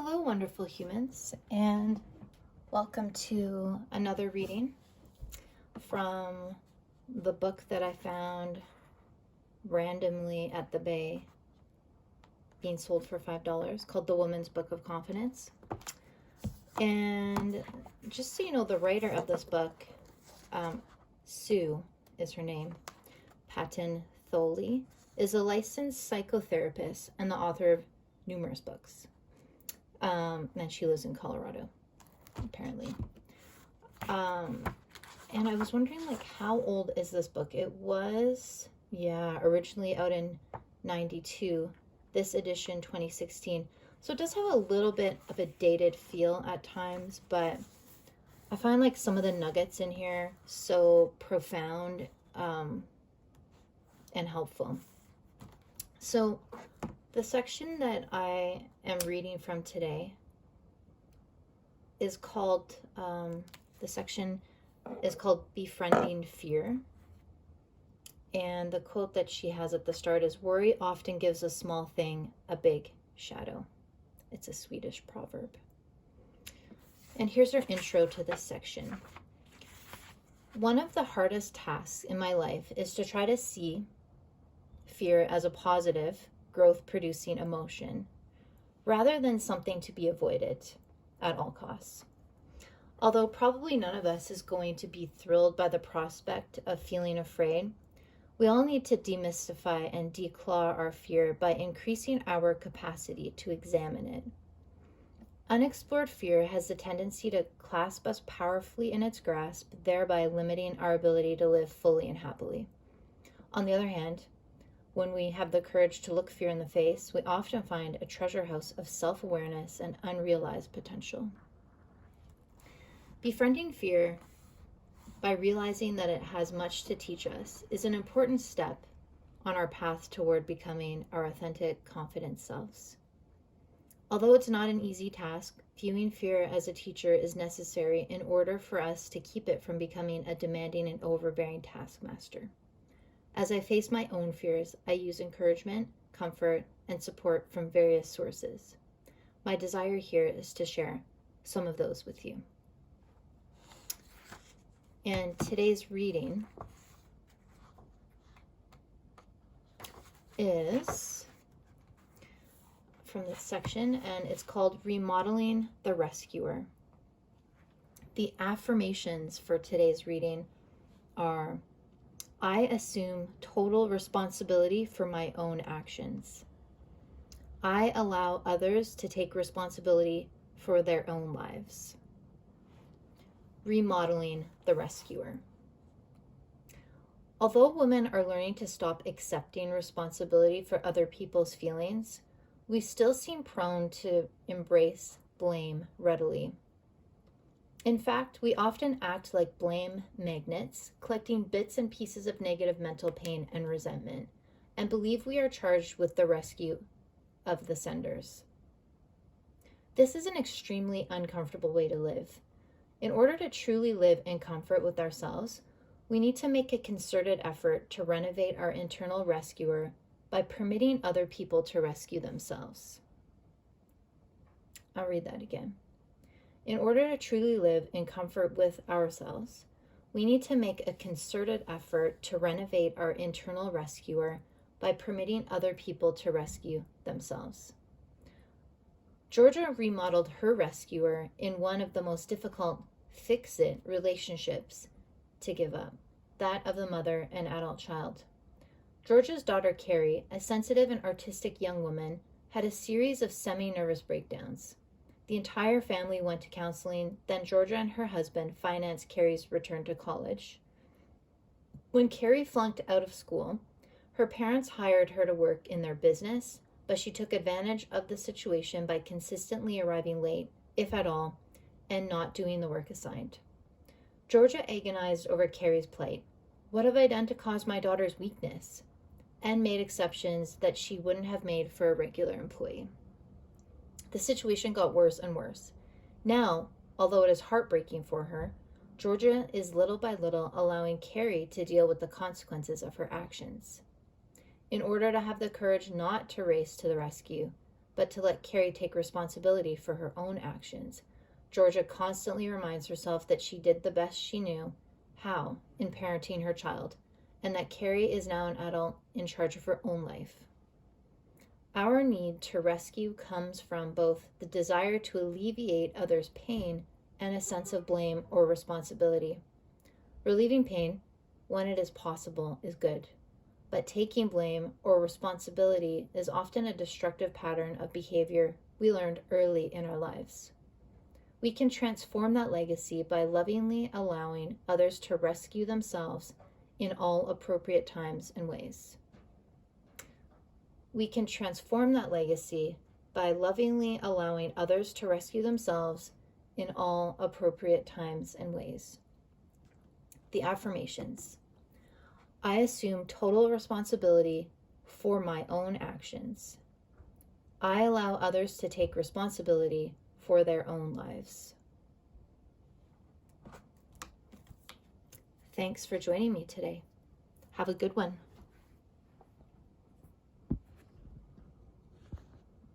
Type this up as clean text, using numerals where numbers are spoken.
Hello, wonderful humans, and welcome to another reading from the book that I found randomly at the Bay being sold for $5 called The Woman's Book of Confidence. And just so you know, the writer of this book, Sue is her name, Patton Thoele, is a licensed psychotherapist and the author of numerous books. And she lives in Colorado, apparently. And I was wondering, how old is this book? It was, originally out in 92. This edition, 2016. So it does have a little bit of a dated feel at times, but I find some of the nuggets in here so profound and helpful. So the section that I am reading from today is called, Befriending Fear. And the quote that she has at the start is, "Worry often gives a small thing a big shadow." It's a Swedish proverb. And here's our intro to this section. One of the hardest tasks in my life is to try to see fear as a positive, growth-producing emotion, rather than something to be avoided at all costs. Although probably none of us is going to be thrilled by the prospect of feeling afraid, we all need to demystify and declaw our fear by increasing our capacity to examine it. Unexplored fear has the tendency to clasp us powerfully in its grasp, thereby limiting our ability to live fully and happily. On the other hand, when we have the courage to look fear in the face, we often find a treasure house of self-awareness and unrealized potential. Befriending fear, by realizing that it has much to teach us, is an important step on our path toward becoming our authentic, confident selves. Although it's not an easy task, viewing fear as a teacher is necessary in order for us to keep it from becoming a demanding and overbearing taskmaster. As I face my own fears, I use encouragement, comfort, and support from various sources. My desire here is to share some of those with you. And today's reading is from this section, and it's called Remodeling the Rescuer. The affirmations for today's reading are: I assume total responsibility for my own actions. I allow others to take responsibility for their own lives. Remodeling the rescuer. Although women are learning to stop accepting responsibility for other people's feelings, we still seem prone to embrace blame readily. In fact, we often act like blame magnets, collecting bits and pieces of negative mental pain and resentment, and believe we are charged with the rescue of the senders. This is an extremely uncomfortable way to live. In order to truly live in comfort with ourselves, we need to make a concerted effort to renovate our internal rescuer by permitting other people to rescue themselves. I'll read that again. In order to truly live in comfort with ourselves, we need to make a concerted effort to renovate our internal rescuer by permitting other people to rescue themselves. Georgia remodeled her rescuer in one of the most difficult fix-it relationships to give up, that of the mother and adult child. Georgia's daughter, Carrie, a sensitive and artistic young woman, had a series of semi-nervous breakdowns. The entire family went to counseling, then Georgia and her husband financed Carrie's return to college. When Carrie flunked out of school, her parents hired her to work in their business, but she took advantage of the situation by consistently arriving late, if at all, and not doing the work assigned. Georgia agonized over Carrie's plight. What have I done to cause my daughter's weakness? And made exceptions that she wouldn't have made for a regular employee. The situation got worse and worse. Now, although it is heartbreaking for her, Georgia is little by little allowing Carrie to deal with the consequences of her actions. In order to have the courage not to race to the rescue, but to let Carrie take responsibility for her own actions. Georgia constantly reminds herself that she did the best she knew how in parenting her child, and that Carrie is now an adult in charge of her own life. Our need to rescue comes from both the desire to alleviate others' pain and a sense of blame or responsibility. Relieving pain, when it is possible, is good, but taking blame or responsibility is often a destructive pattern of behavior we learned early in our lives. We can transform that legacy by lovingly allowing others to rescue themselves in all appropriate times and ways. We can transform that legacy by lovingly allowing others to rescue themselves in all appropriate times and ways. The affirmations. I assume total responsibility for my own actions. I allow others to take responsibility for their own lives. Thanks for joining me today. Have a good one.